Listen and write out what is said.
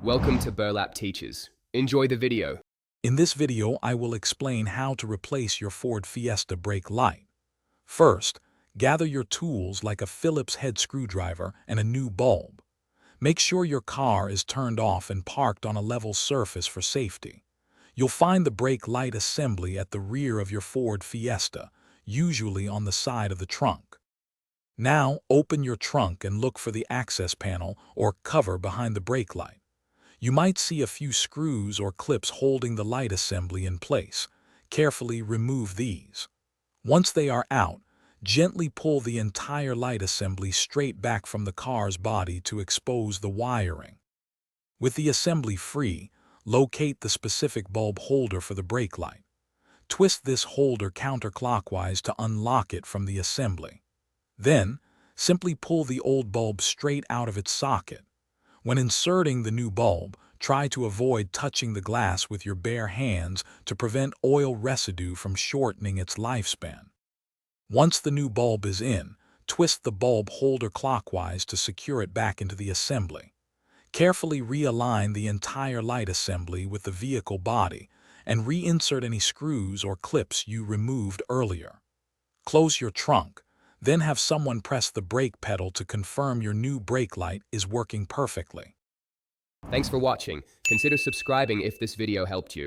Welcome to Burlap Teachers. Enjoy the video. In this video, I will explain how to replace your Ford Fiesta brake light. First, gather your tools like a Phillips head screwdriver and a new bulb. Make sure your car is turned off and parked on a level surface for safety. You'll find the brake light assembly at the rear of your Ford Fiesta, usually on the side of the trunk. Now, open your trunk and look for the access panel or cover behind the brake light. You might see a few screws or clips holding the light assembly in place. Carefully remove these. Once they are out, gently pull the entire light assembly straight back from the car's body to expose the wiring. With the assembly free, locate the specific bulb holder for the brake light. Twist this holder counterclockwise to unlock it from the assembly. Then, simply pull the old bulb straight out of its socket. When inserting the new bulb, try to avoid touching the glass with your bare hands to prevent oil residue from shortening its lifespan. Once the new bulb is in, twist the bulb holder clockwise to secure it back into the assembly. Carefully realign the entire light assembly with the vehicle body and reinsert any screws or clips you removed earlier. Close your trunk. Then have someone press the brake pedal to confirm your new brake light is working perfectly. Thanks for watching. Consider subscribing if this video helped you.